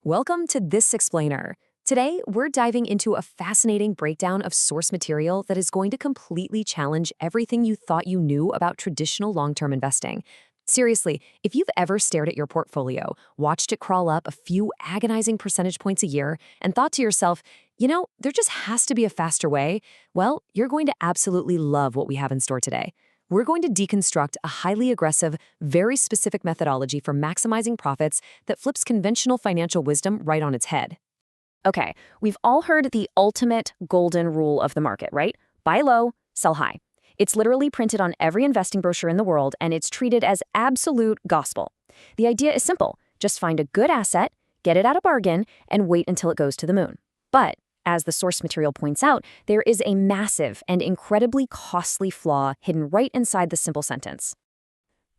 Welcome to This Explainer. Today, we're diving into a fascinating breakdown of source material that is going to completely challenge everything you thought you knew about traditional long-term investing. Seriously, if you've ever stared at your portfolio, watched it crawl up a few agonizing percentage points a year, and thought to yourself, there just has to be a faster way, well, you're going to absolutely love what we have in store today. We're going to deconstruct a highly aggressive, very specific methodology for maximizing profits that flips conventional financial wisdom right on its head. Okay, we've all heard the ultimate golden rule of the market, right? Buy low, sell high. It's literally printed on every investing brochure in the world, and it's treated as absolute gospel. The idea is simple. Just find a good asset, get it at a bargain, and wait until it goes to the moon. But as the source material points out, there is a massive and incredibly costly flaw hidden right inside the simple sentence.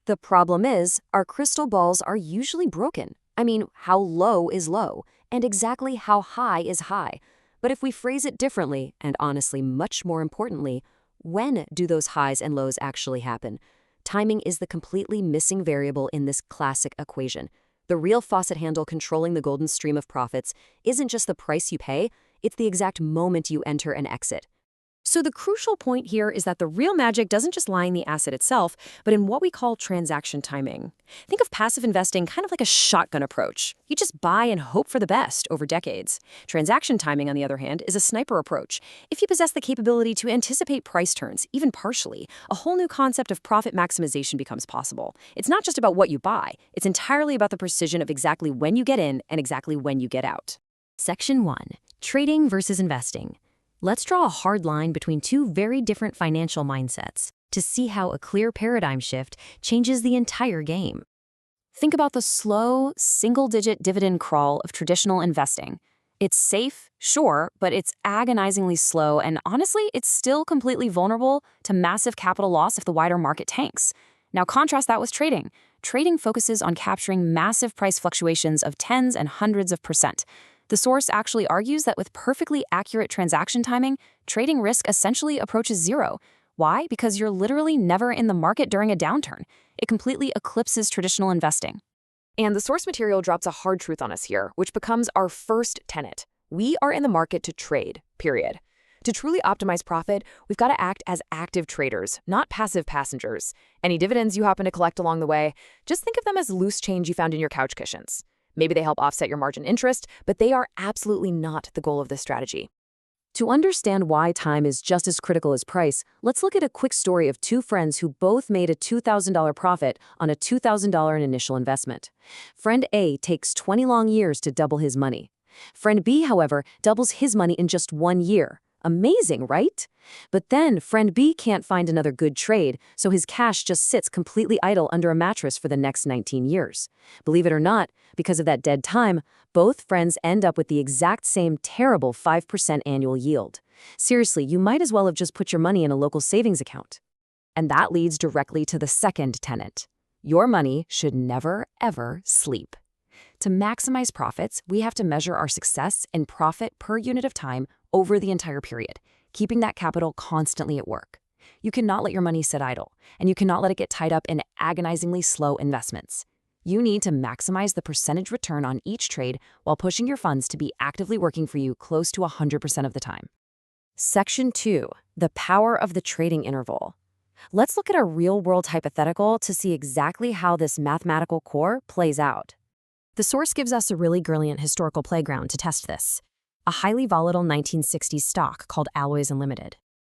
The problem is, our crystal balls are usually broken. I mean, how low is low, and exactly how high is high. But if we phrase it differently, and honestly much more importantly, when do those highs and lows actually happen? Timing is the completely missing variable in this classic equation. The real faucet handle controlling the golden stream of profits isn't just the price you pay, it's the exact moment you enter and exit. So the crucial point here is that the real magic doesn't just lie in the asset itself, but in what we call transaction timing. Think of passive investing kind of like a shotgun approach. You just buy and hope for the best over decades. Transaction timing, on the other hand, is a sniper approach. If you possess the capability to anticipate price turns, even partially, a whole new concept of profit maximization becomes possible. It's not just about what you buy, it's entirely about the precision of exactly when you get in and exactly when you get out. Section 1. Trading versus investing. Let's draw a hard line between two very different financial mindsets to see how a clear paradigm shift changes the entire game. Think about the slow, single-digit dividend crawl of traditional investing. It's safe, sure, but it's agonizingly slow, and honestly, it's still completely vulnerable to massive capital loss if the wider market tanks. Now contrast that with trading. Trading focuses on capturing massive price fluctuations of tens and hundreds of %. The source actually argues that with perfectly accurate transaction timing, trading risk essentially approaches zero. Why? Because you're literally never in the market during a downturn. It completely eclipses traditional investing. And the source material drops a hard truth on us here, which becomes our first tenet. We are in the market to trade, period. To truly optimize profit, we've got to act as active traders, not passive passengers. Any dividends you happen to collect along the way, just think of them as loose change you found in your couch cushions. Maybe they help offset your margin interest, but they are absolutely not the goal of this strategy. To understand why time is just as critical as price, let's look at a quick story of two friends who both made a $2,000 profit on a $2,000 initial investment. Friend A takes 20 long years to double his money. Friend B, however, doubles his money in just 1 year. Amazing, right? But then friend B can't find another good trade, so his cash just sits completely idle under a mattress for the next 19 years. Believe it or not, because of that dead time, both friends end up with the exact same terrible 5% annual yield. Seriously, you might as well have just put your money in a local savings account. And that leads directly to the second tenet. Your money should never, ever sleep. To maximize profits, we have to measure our success in profit per unit of time over the entire period, keeping that capital constantly at work. You cannot let your money sit idle, and you cannot let it get tied up in agonizingly slow investments. You need to maximize the percentage return on each trade while pushing your funds to be actively working for you close to 100% of the time. Section 2. The power of the trading interval. Let's look at a real-world hypothetical to see exactly how this mathematical core plays out. The source gives us a really brilliant historical playground to test this. A highly volatile 1960s stock called Alloys Unlimited.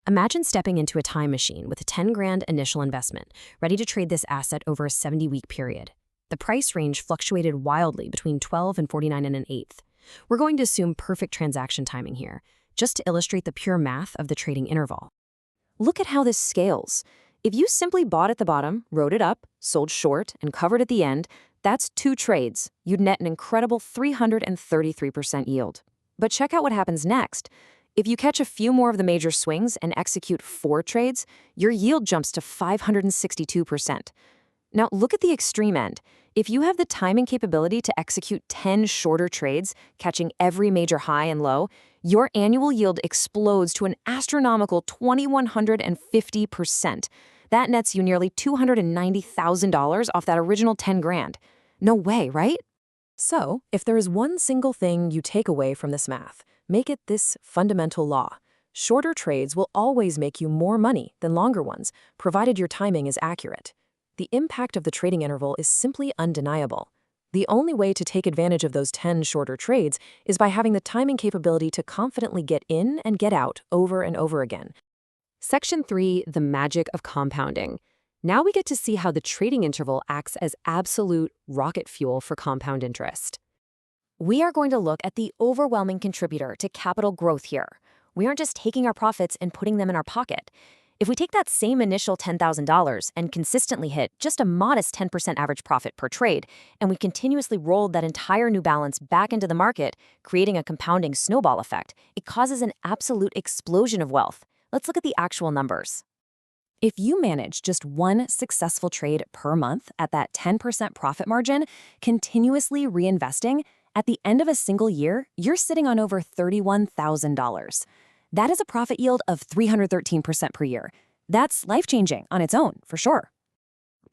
Imagine stepping into a time machine with a 10 grand initial investment, ready to trade this asset over a 70-week period. The price range fluctuated wildly between 12 and 49 and an eighth. We're going to assume perfect transaction timing here, just to illustrate the pure math of the trading interval. Look at how this scales. If you simply bought at the bottom, rode it up, sold short, and covered at the end, that's 2 trades. You'd net an incredible 333% yield. But check out what happens next. If you catch a few more of the major swings and execute 4 trades, your yield jumps to 562%. Now look at the extreme end. If you have the timing capability to execute 10 shorter trades, catching every major high and low, your annual yield explodes to an astronomical 2,150%. That nets you nearly $290,000 off that original 10 grand. No way, right? So, if there is one single thing you take away from this math, make it this fundamental law. Shorter trades will always make you more money than longer ones, provided your timing is accurate. The impact of the trading interval is simply undeniable. The only way to take advantage of those 10 shorter trades is by having the timing capability to confidently get in and get out over and over again. Section 3, the magic of compounding. Now we get to see how the trading interval acts as absolute rocket fuel for compound interest. We are going to look at the overwhelming contributor to capital growth here. We aren't just taking our profits and putting them in our pocket. If we take that same initial $10,000 and consistently hit just a modest 10% average profit per trade, and we continuously rolled that entire new balance back into the market, creating a compounding snowball effect, it causes an absolute explosion of wealth. Let's look at the actual numbers. If you manage just one successful trade per month at that 10% profit margin, continuously reinvesting, at the end of a single year, you're sitting on over $31,000. That is a profit yield of 313% per year. That's life-changing on its own, for sure.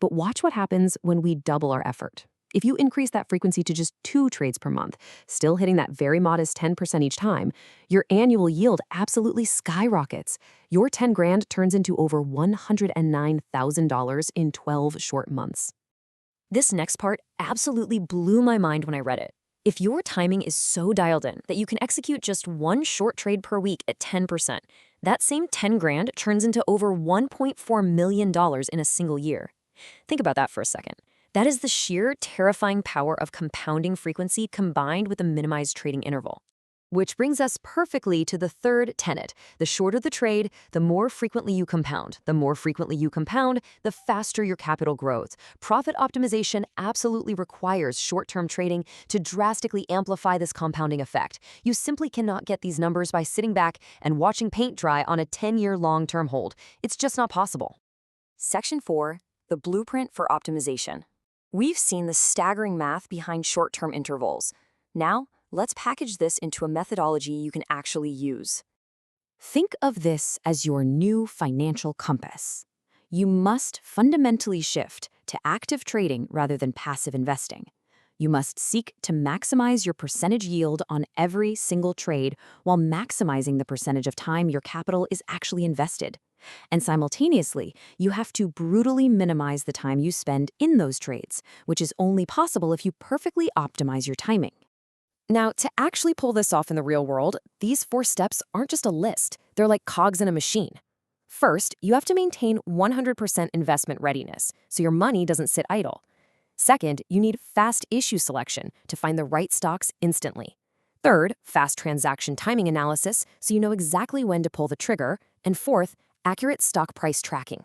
But watch what happens when we double our effort. If you increase that frequency to just 2 trades per month, still hitting that very modest 10% each time, your annual yield absolutely skyrockets. Your 10 grand turns into over $109,000 in 12 short months. This next part absolutely blew my mind when I read it. If your timing is so dialed in that you can execute just one short trade per week at 10%, that same 10 grand turns into over $1.4 million in a single year. Think about that for a second. That is the sheer terrifying power of compounding frequency combined with a minimized trading interval. Which brings us perfectly to the third tenet. The shorter the trade, the more frequently you compound. The more frequently you compound, the faster your capital grows. Profit optimization absolutely requires short-term trading to drastically amplify this compounding effect. You simply cannot get these numbers by sitting back and watching paint dry on a 10-year long-term hold. It's just not possible. Section 4, the blueprint for optimization. We've seen the staggering math behind short-term intervals. Now, let's package this into a methodology you can actually use. Think of this as your new financial compass. You must fundamentally shift to active trading rather than passive investing. You must seek to maximize your percentage yield on every single trade while maximizing the percentage of time your capital is actually invested. And simultaneously, you have to brutally minimize the time you spend in those trades, which is only possible if you perfectly optimize your timing. Now, to actually pull this off in the real world, these 4 steps aren't just a list. They're like cogs in a machine. First, you have to maintain 100% investment readiness, so your money doesn't sit idle. Second, you need fast issue selection to find the right stocks instantly. Third, fast transaction timing analysis, so you know exactly when to pull the trigger. And fourth, accurate stock price tracking.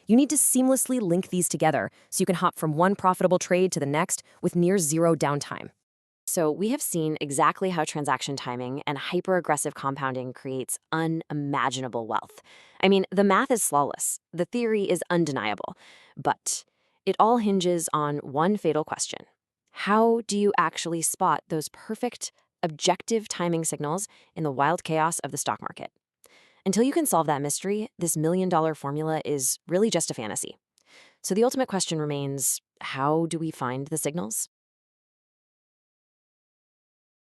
You need to seamlessly link these together so you can hop from one profitable trade to the next with near zero downtime. So we have seen exactly how transaction timing and hyper-aggressive compounding creates unimaginable wealth. I mean, the math is flawless. The theory is undeniable. But it all hinges on one fatal question. How do you actually spot those perfect, objective timing signals in the wild chaos of the stock market? Until you can solve that mystery, this million-dollar formula is really just a fantasy. So the ultimate question remains, how do we find the signals?